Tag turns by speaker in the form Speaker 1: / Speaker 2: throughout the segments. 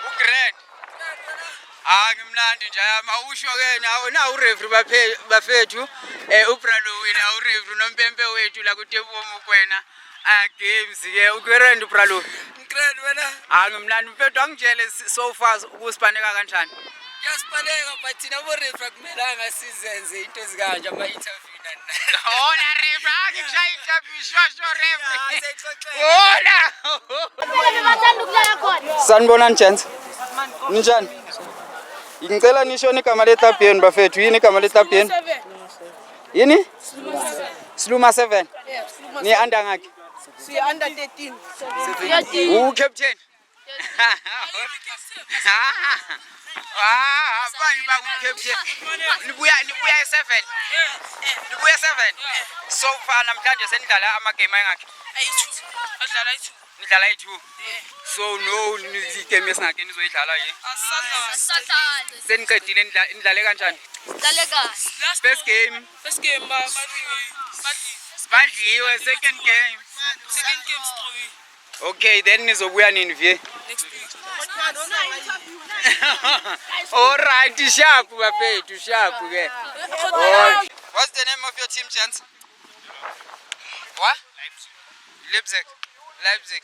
Speaker 1: uGrand ngimnandi nje mawusho ke na ureferee bafethu uBralo wina ureferee nompempe wethu la kuTempomo kwena games ke uGrand Bralo
Speaker 2: Grand wena
Speaker 1: ngimnandi mfethu angitshele so far ukusipaneka kanjani
Speaker 2: yasipaneka but thina bo referee kumelanga sizenze into ezikanje ama interview nani
Speaker 1: hola referee ngishaya interview shosho referee hola sanibonani gents ninjani ngicela nisho igama leTapiyeni bafethu yini igama leTapiyeni yini Sluma 7 ni under ngakhe
Speaker 2: si under 13
Speaker 1: captain bani ba captain nibuya 7 nibuya 7 so far namhlanje senidlala ama game ayingakhe
Speaker 2: adlala 2
Speaker 1: nidlala 2 so no game esingakhe nizoyidlala yini
Speaker 3: Asadlale.
Speaker 1: seniqedile nidlale kanjani
Speaker 3: Dale kahle.
Speaker 1: first game badliwe second game
Speaker 2: story
Speaker 1: okay then nizobuya nini vie
Speaker 2: next week
Speaker 1: all right sharp bafethu sharp ke what's the name of your team gents what Leipzig
Speaker 4: Leipzig.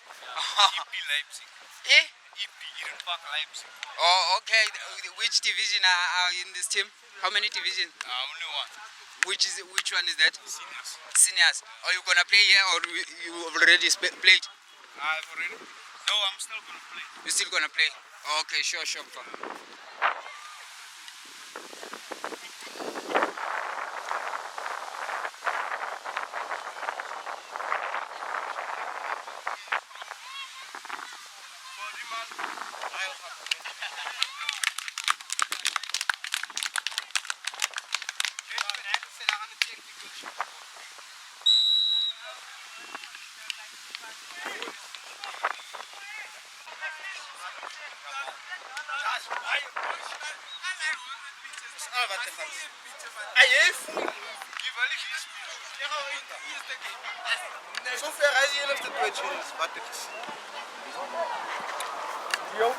Speaker 1: eh
Speaker 4: Eden Park Leipzig.
Speaker 1: oh okay which division are in this team how many divisions
Speaker 4: Only one.
Speaker 1: which one is that
Speaker 4: Seniors.
Speaker 1: are you gonna play here or you already played
Speaker 4: I've already. No, I'm still gonna play.
Speaker 1: you still gonna play okay sure
Speaker 4: Yo.